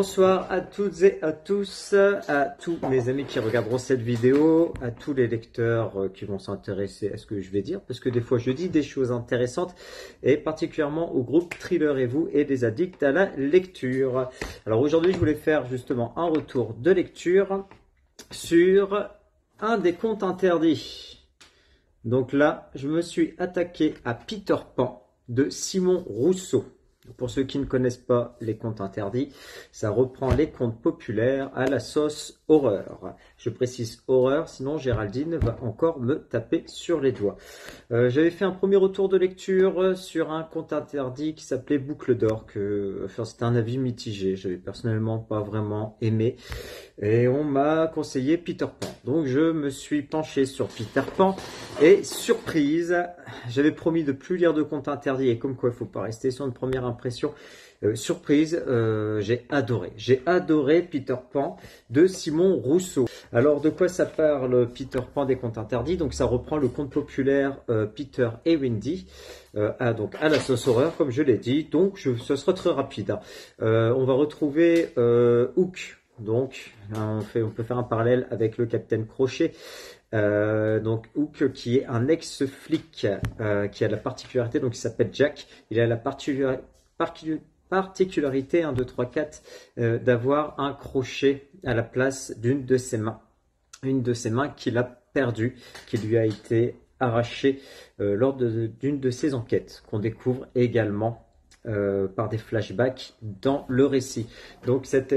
Bonsoir à toutes et à tous, à tous mes amis qui regarderont cette vidéo, à tous les lecteurs qui vont s'intéresser à ce que je vais dire, parce que des fois je dis des choses intéressantes, et particulièrement au groupe Thriller et vous, et des addicts à la lecture. Alors aujourd'hui je voulais faire justement un retour de lecture sur un des contes interdits. Donc là, je me suis attaqué à Peter Pan de Simon Rousseau. Pour ceux qui ne connaissent pas les contes interdits, ça reprend les contes populaires à la sauce horreur. Je précise horreur, sinon Géraldine va encore me taper sur les doigts. J'avais fait un premier retour de lecture sur un conte interdit qui s'appelait Boucle d'or, c'était un avis mitigé. J'avais personnellement pas vraiment aimé. Et on m'a conseillé Peter Pan. Donc je me suis penché sur Peter Pan et surprise, j'avais promis de plus lire de contes interdits et comme quoi il ne faut pas rester sur une première impression. Surprise, j'ai adoré Peter Pan de Simon Rousseau. Alors de quoi ça parle Peter Pan des contes interdits? Donc ça reprend le conte populaire Peter et Wendy, donc à la sauce horreur comme je l'ai dit. Donc ce sera très rapide. On va retrouver Hook. Donc, on peut faire un parallèle avec le Capitaine Crochet. Donc, Hook, qui est un ex-flic qui a la particularité, donc il s'appelle Jack. Il a la particularité 1, 2, 3, 4, d'avoir un crochet à la place d'une de ses mains. Une de ses mains qu'il a perdue, qui lui a été arrachée lors d'une de ses enquêtes, qu'on découvre également par des flashbacks dans le récit. Donc cet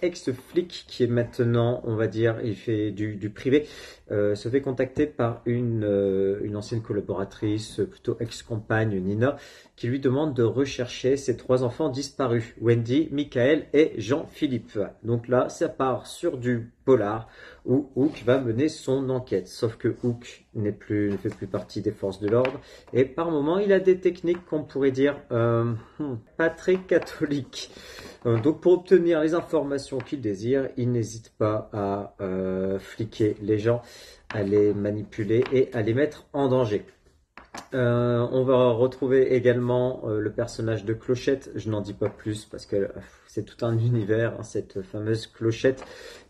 ex-flic qui est maintenant, on va dire, il fait du privé, se fait contacter par une ancienne collaboratrice, plutôt ex-compagne, Nina, qui lui demande de rechercher ses 3 enfants disparus, Wendy, Michael et Jean-Philippe. Donc là, ça part sur du polar où Hook va mener son enquête. Sauf que Hook ne fait plus partie des forces de l'ordre et par moments, il a des techniques qu'on pourrait dire pas très catholiques. Donc pour obtenir les informations qu'il désire, il n'hésite pas à fliquer les gens, à les manipuler et à les mettre en danger. On va retrouver également le personnage de Clochette. Je n'en dis pas plus parce que c'est tout un univers, hein, cette fameuse Clochette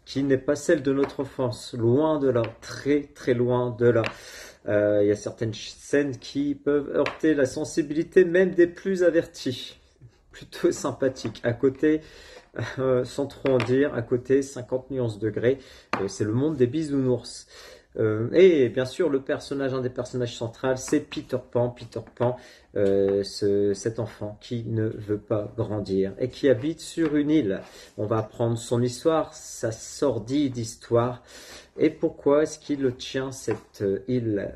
qui n'est pas celle de notre enfance, loin de là, très très loin de là. Il y a certaines scènes qui peuvent heurter la sensibilité même des plus avertis. Plutôt sympathique. À côté, sans trop en dire, à côté 50 nuances degrés, c'est le monde des bisounours. Et bien sûr, un des personnages centraux, c'est Peter Pan. Peter Pan, cet enfant qui ne veut pas grandir et qui habite sur une île. On va apprendre son histoire, sa sordide histoire. Et pourquoi est-ce qu'il tient cette île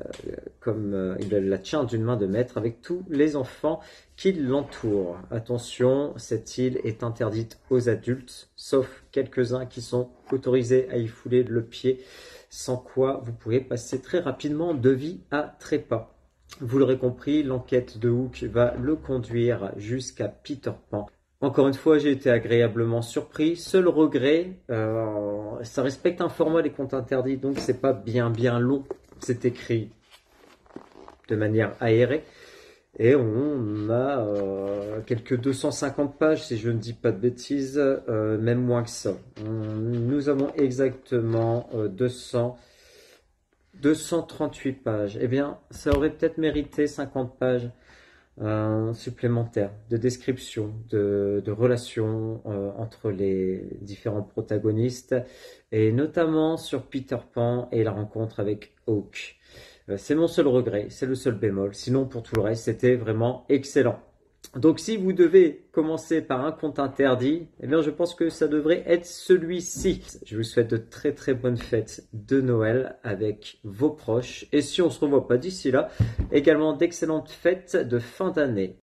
comme il la tient d'une main de maître avec tous les enfants qui l'entourent? Attention, cette île est interdite aux adultes, sauf quelques-uns qui sont autorisés à y fouler le pied, sans quoi vous pourrez passer très rapidement de vie à trépas. Vous l'aurez compris, l'enquête de Hook va le conduire jusqu'à Peter Pan. Encore une fois, j'ai été agréablement surpris. Seul regret, ça respecte un format, les contes interdits, donc c'est pas bien long. C'est écrit de manière aérée. Et on a quelques 250 pages, si je ne dis pas de bêtises, même moins que ça. Nous avons exactement 238 pages. Eh bien, ça aurait peut-être mérité 50 pages supplémentaires de description, de relations entre les différents protagonistes, et notamment sur Peter Pan et la rencontre avec Hook. C'est mon seul regret, c'est le seul bémol. Sinon, pour tout le reste, c'était vraiment excellent. Donc, si vous devez commencer par un conte interdit, eh bien, je pense que ça devrait être celui-ci. Je vous souhaite de très très bonnes fêtes de Noël avec vos proches. Et si on ne se revoit pas d'ici là, également d'excellentes fêtes de fin d'année.